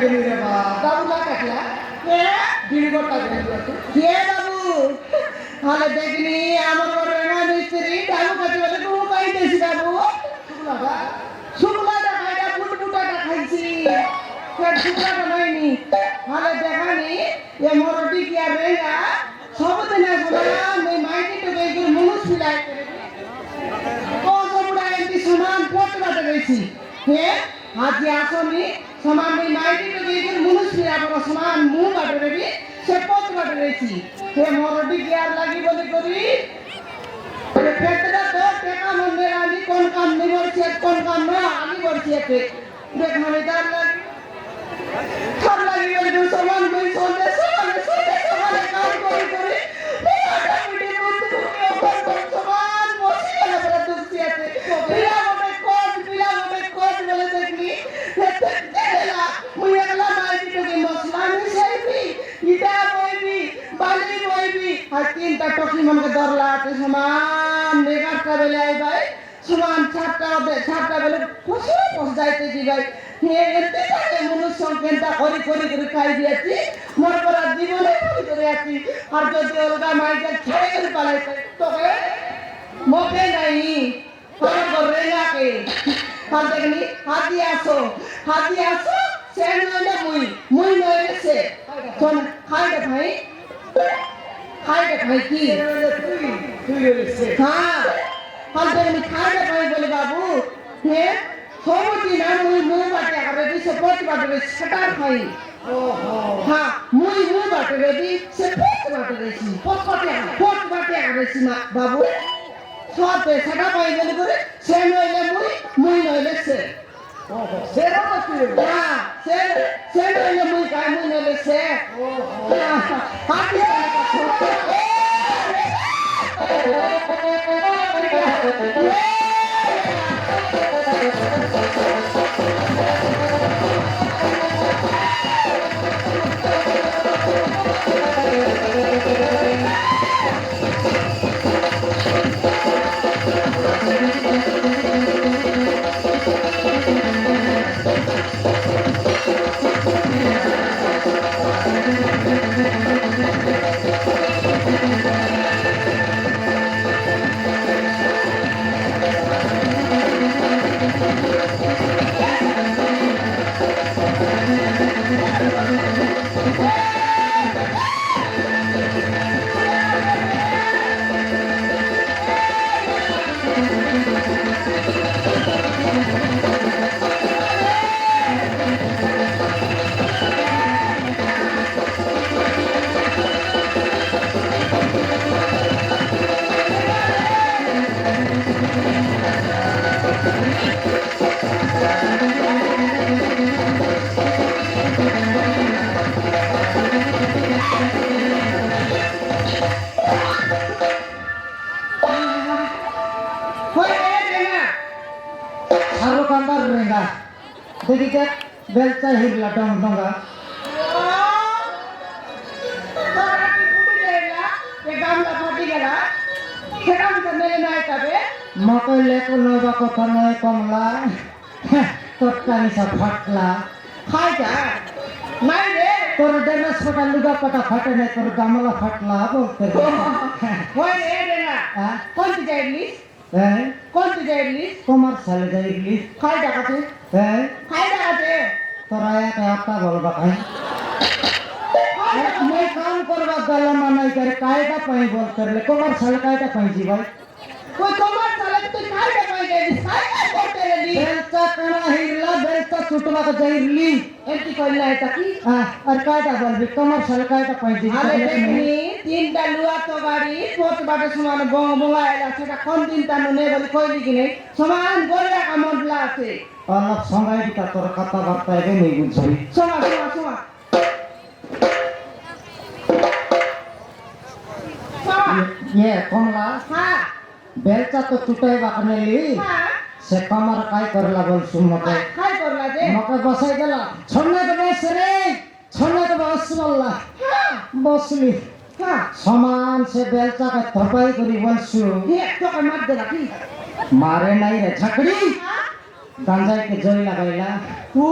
দেখেনি রে বাবা বাবু না কাটলা কে দিনগরটা দেখেনি কে বাবু তাহলে দেখিনি আমার বড় রেঙা মিস্ত্রি ডাবু কাটি বলে তুমি পাইতেছি বাবু শুকলাটা শুকলাটা খাইটা ফুটফুটাটা খাইছি ফের শুকলাটা নাইনি তাহলে দেখানি এ মরটি কি আর রেঙা সবদিন সমান এই মাইটিটা গেই মুনুষ ফিলাই করে কত বুড়া এমনি সমান পটলাটা গেছি হে আজি আসনি সমান এই মাইটিটা গেই মুনুষ ফিলাই করে সমান মুখ কাটে দেবি সে পটলাটা গেছি হে মরটি কি আর লাগি বলি করি পেটটা তো টেকা মনে রানি কোন কাম নি বলছে কোন কাম না আমি বলছি এতে দেখ মানে তার লাগি সব লাগি বলে তো সমান কই সন্ধ্যে সমান কাম করি করি পুরাটা মিটে বলতে সমান বসে গেল বলে দুঃখী আছে বিলা মনে কোট বলে দেখলি দেখলা মুই একলা মাইটি তো কি মশলা মিশাইবি ইটা বইবি বালি বইবি আর তিনটা টকি মনকে দরলা আছে সমান নেগারটা বেলে আই ভাই সমান ছাড়টা বেলে পশে যাইতে দি ভাই হে এতে থাকে মনুষ্য কেনটা করি খাই দিয়েছি মোর পরা জীবনে করে আছি আর যদি ওলগা মাইকে ছেড়ে করে পালাইতে তোকে মোকে নাই তোর করে রাখে আর দেখনি হাতি আসো সে নইলে মুই নইলে সে কোন খাইতে ভাই কি তুই হইছে হ্যাঁ আর দেখনি খাইতে ভাই বলে বাবু হে সবটি না মুই বাটে আগে দিছে পটি বাটে সেটার খাই ওহো হ্যাঁ মুই বাটে রেডি সে পটি বাটে রেছি পট বাটে আগে না বাবু সব সেটা পাই গেলে করে সে নইলে মুই নইলে সে ওহো সেরা তো তুই হ্যাঁ সে নইলে মুই নইলে সে ওহো হাতি আরো কান্দার রেঙ্গা দেখিতে বেলচা হিরলা ডঙ্গা মকই লেকো লইবা কথা নয় কমলা তৎকালি সব ফাটলা খাইটা নাই রে তোর ডেনা ছোটা লুগা পাটা ফাটে নাই তোর গামলা ফাটলা বলতে ওই রে রে হ্যাঁ কোনটি যাইলি হ্যাঁ কোনটি যাইলি তোমার সালে যাইলি খাইটা কাছে হ্যাঁ খাইটা কাছে তোরা একটা বলবা কাই मैं काम करवा गला मानाई करे कायदा पाई बोल कर ले कोमर साल कायदा पाई जी भाई कोई कमर चले तो खाइटा पाई गई खाइटा करते रे बेलचा कणा हिरला बेलचा छुटवा का जाइरली एंटी कइला है ताकि हां और कायदा बोल भी कोमर साल कायदा पाई जी আরে দেখনি তিনটা লুয়া তো গাড়ি পোত বাটে সমান বঙ্গাইলা সেটা কোন দিন তা নে বলি কইলি কি নেই সমান গড়ে কামড়লা আছে অলপ সঙ্গাই দিতা তোর কথা বার্তা এবে নেই বুঝছই সমা ये कमला হ্যাঁ बेलचा तो टूटे बाकने ली হ্যাঁ से कमर काय करला बोल सुन मते খাই করলা যে मके बसाई देला छोड़ने के बस रे छोड़ने के बस बोलला হ্যাঁ बसली হ্যাঁ समान से बेलचा का थपाई करी बसु হে তো মার দে রাখি मारे नहीं रे झकड़ी হ্যাঁ गांजा के जरी लगाइला ও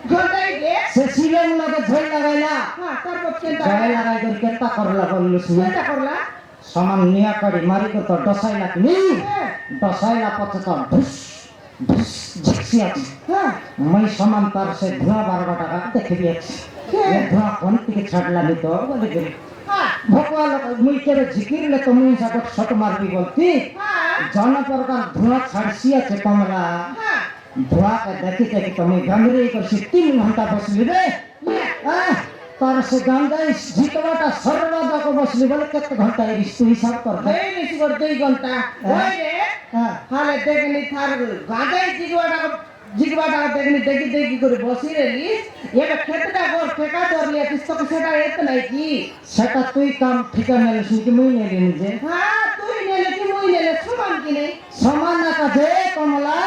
ঘন্টাই গে সে শিলং লাগে ঝোল লাগাইলা হ্যাঁ তারপর কেনটা ঝোল লাগাই করে কেতা করলা বললু শুনে কেনটা করলা সমান নিয়া করে মারি কো তো ডসাইলা কি হ্যাঁ ডসাইলা পথে তো ধুস ধুস ঝিকসি আছে হ্যাঁ मैं समान तार से धुआं 12 टाका देखे दिएছি ये धुआं कोन থেকে ছাড়লা নি তো বলে গেল হ্যাঁ ভগবান মুই কেবে ঝিকিরলে তো মুই সাথে শট মারবি বলতি হ্যাঁ জন প্রকার ধুআं ছাড়ছি আছে কমলা হ্যাঁ ধোয়া কে দেখি দেখি তুমি গঙ্গরে করছি 3 ঘন্টা বসলি রে তার সে গঙ্গাই জিতবাটা সর্বদাক বসলি বলে কত ঘন্টা এরিস তুই হিসাব কর এই নিছি করে 2 ঘন্টা ওই রে হ্যাঁ হালে দেখনি থার গাদাই জিগবাটা দেখনি দেখি দেখি করে বসি রে লিস এটা খেতটা গোর ঠেকা ধরলিয়া কিস্তক সেটা এত নাই কি সেটা তুই কাম ঠিকা নেলিস কি মুই নেলি নিজে হ্যাঁ তুই নেলে কি মুই নেলে সমান কি নেই সমান না কাজে কমলা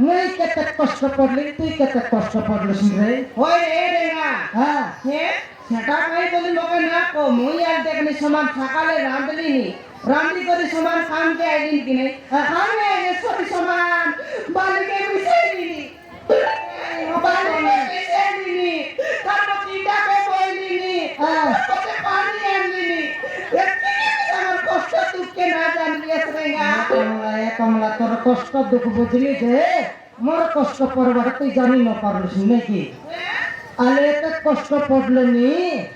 মুই কত কষ্ট পড়লি তুই কত কষ্ট পড়লিস রে ওই রে রে না হ্যাঁ হে সেটা কই বলি লোকে না কো মুই আর দেখনি সমান সকালে রাঁধলি নি রাঁধি করে সমান কাম কে আইলিন কি নেই আমি আইলে সরি সমান বালিকে মিশাই দিনি বালিকে মিশাই দিনি তারপর চিটাকে বইলিনি তারপরে পানি আনলিনি একদিকে আমার কষ্ট দুঃখে না জানবি এসরেগা কমলা তোর কষ্ট দুঃখ বুঝলি যে মোর কষ্ট পড়বার তুই জানি না পারলিস নাকি আলে এত কষ্ট পড়লো নি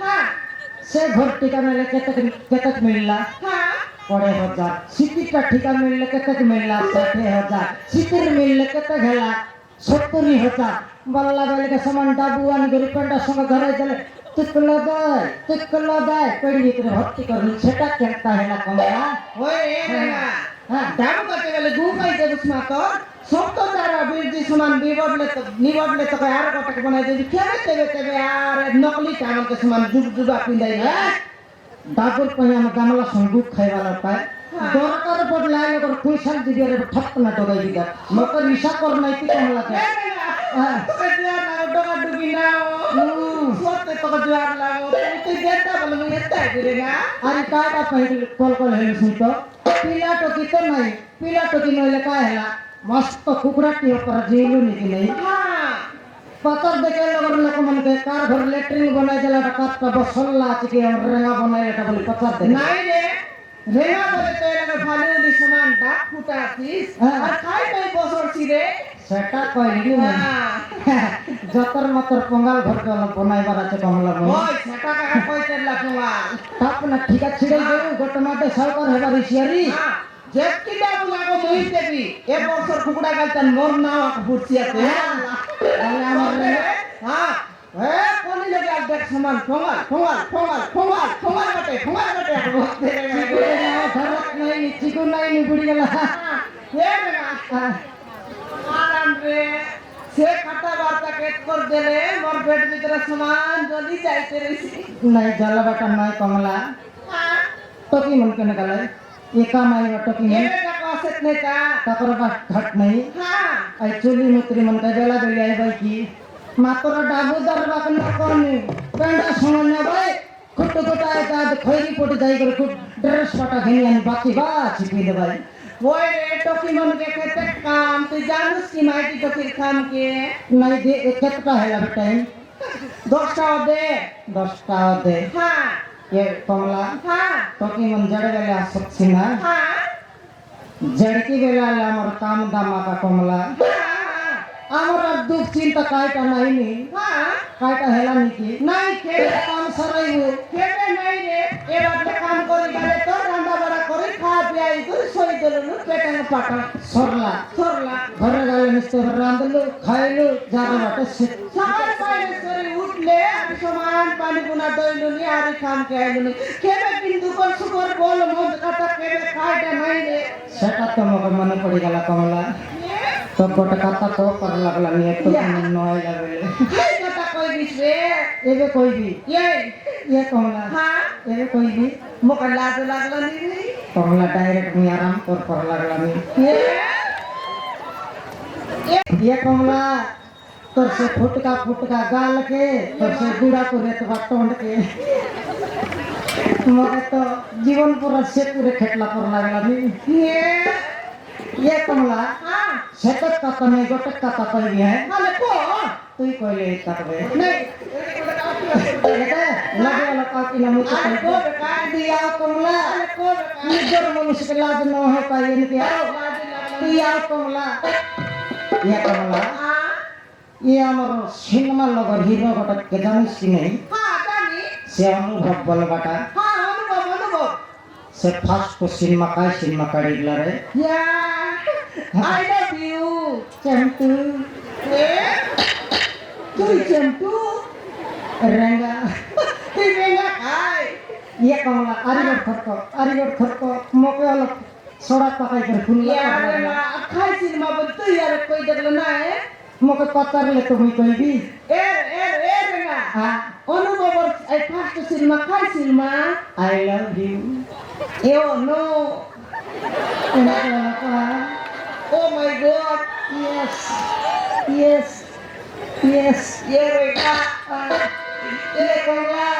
হ্যাঁ সে ঘর টিকা মেলে কেতক মিললা হ্যাঁ 50,000 সিটিটা ঠিকা মিললে কেতক মিললা 60,000 সিটির মিললে কেতক হেলা 70,000 বল্লা বেলে সমান ডাবু আনি গরি পেন্ডার সঙ্গে ঘরে গেলে তুকলো দেয় পেড়ি ভিতরে ভর্তি করলি সেটা কেনটা হেলা কমলা ওই রে না হ্যাঁ দাম করতে গেলে ঘুমাই দেবস না তো সত্য দ্বারা বীরজি সমান নিবডলে তো আর কটাকে বানাই দেবি খেলে তেবে আর নকলি আমাকে সমান যুগা পিন্দাই না ডাবুর পাই আমার গামলা সঙ্গে খাইবালা পায় দরকার পড়লে আইলে করে পয়সাল দিবি আর ঠক না ডগাই দিগা মকর ইশা কর নাই কি কমলাকে হ্যাঁ তোকে জোয়ার লাগো ডগা ডুবি না সত্যি তোকে জোয়ার লাগো তুই দেতা বলে মুই এত করে না আরে কাটা পাইল কল হেলিস তো পিলা টকি তো নাই পিলা টকি নইলে কায় হেলা মস্ত কুকুরাটি উপর জিলু নিকি নাই হ্যাঁ পাতর দেখে লোক মানে কার ঘর লেট্রিন বানাই দিলা কাটটা বসল্লা আছে কি আমরা রেঙা বানাই এটা বলি পাতর দেখে নাই রে রেঙা বলে তো এলাকা ভালো দি সমান ডাক ফুটা আছিস আর খাই নাই বসরছি রে সেটা কইলি না হ্যাঁ যতর মতর পঙ্গাল ঘর গলা বানাইবার আছে কমলা বল ওই সেটা কাকা কইতে লাগবা তাপ না ঠিক আছে ছিড়াই দেবো গোটা মাঠে সরকার হেবার ইসিয়ারি যেটি ডাক লাগো মই দেবি এ বছর কুকুড়া গালতান মোর নাও ফুটছি আছে তাহলে আমার হ্যাঁ এ কোনি লাগে আর দেখ সমান ঠোঙাল কাটে বলতে ধরক নাই চিকু নাই বুড়ি গেলা এ না আরাম রে সে খাতা বার্তা কেট কর দেলে মোর পেট ভিতরে সমান জলদি যাইতে রইছি নাই জ্বালা বাটা নাই কমলা টকি মন কেন গেলে একা নাই টকি এ নেই বেটা কসেত নেতা তারপর ঘাট নাই হ্যাঁ आई चुली मुत्री मन का बेला बेली आई भाई की मात्र डाबू दरबाक न करनी पेंडा सुनने भाई खुट आए दाद खैरी पोट जाई कर खुट ड्रेस पटा घेनी आणि बाकी बा छिपी दे भाई ওই রে টকি মন কে খেতে কাম তুই জানিস কি মাইটি টকির কাম কে नहीं दे एक कितना है ला बेटा 10টা দে 10টা दे হ্যাঁ ये कमला হ্যাঁ तो की मन जड़ बेले आ सकती ना হ্যাঁ जड़ की बेला ला मोर काम दामा का कमला আমার দুঃখ চিন্তা কাইটা নাই নি হ্যাঁ কাইটা হেলা নি কি নাই খেতে কাম সরাইব খেতে নাই রে এবার কাম করে গেলে তো রান্না বাড়া করে খাওয়া পিয়াই করে সই দিল পেটে পাটা সরলা সরলা ঘরে গেলে মিষ্টি রাঁধলু খাইলু যারা বাটে সকাল পাইলে সরি উঠলে আমি সমান পানি গুনা দইলু নি আর কাম কে আইলু খেবে কিন্তু কোন সুকর বল মন কথা খেবে খাইটা নাই রে সেটা তো মগে মনে পড়ে গেল কমলা তো গোটা কথা তো কর লাগলা নিয়ে তো নয় যাবে খাই কথা কই দিস রে এবে কইবি এই এ কমলা হ্যাঁ এবে কইবি মোকে লাজ লাগলো নি রে কমলা ডাইরেক্ট মি আরাম কর লাগলা নি ये कमला तोर से फुटका गाल के तोर से गुड़ा करे तो टोंड के मगे तो जीवन पूरा से पूरे खेटला पर लागला नी ये कमला হ্যাঁ सेटक का तो नहीं गोटक का तो कोई भी है তাহলে কো তুই কইলে কাটবে नहीं লাগে আলো কাকি না মুখ अरे को बेटा দিয়া কমলা अरे को बेटा নিজের মানুষকে লাজ না হয় পাই এনকে ইয়া কমলা ইয়া কমলা हाँ ইয়ে আমার সিনেমা লগর হিরো ঘটককে জানিস কি নেই हाँ जानी সে অনুভব বল বাটা हाँ अनुभव সে ফার্স্ট সিনেমা কাই সিনেমা কাড়িলা রে या आई लव यू চম্পু तू चंपू রেঙ্গা तू मेरा खाए ইয়ে কমলা আরিগর খরক মকে অলপ সড়া পাকাই করে ফুললা यार खाए सिनेमा पर तू यार कोई देखलो ना है মকে পতারলে তুমি কইবি ए बेटा আ अनुभव आई फास्ट सिनेमा खाए सिनेमा আই লাভ ইউ ए no oh my God yes yes yes ये बेटा ये कमला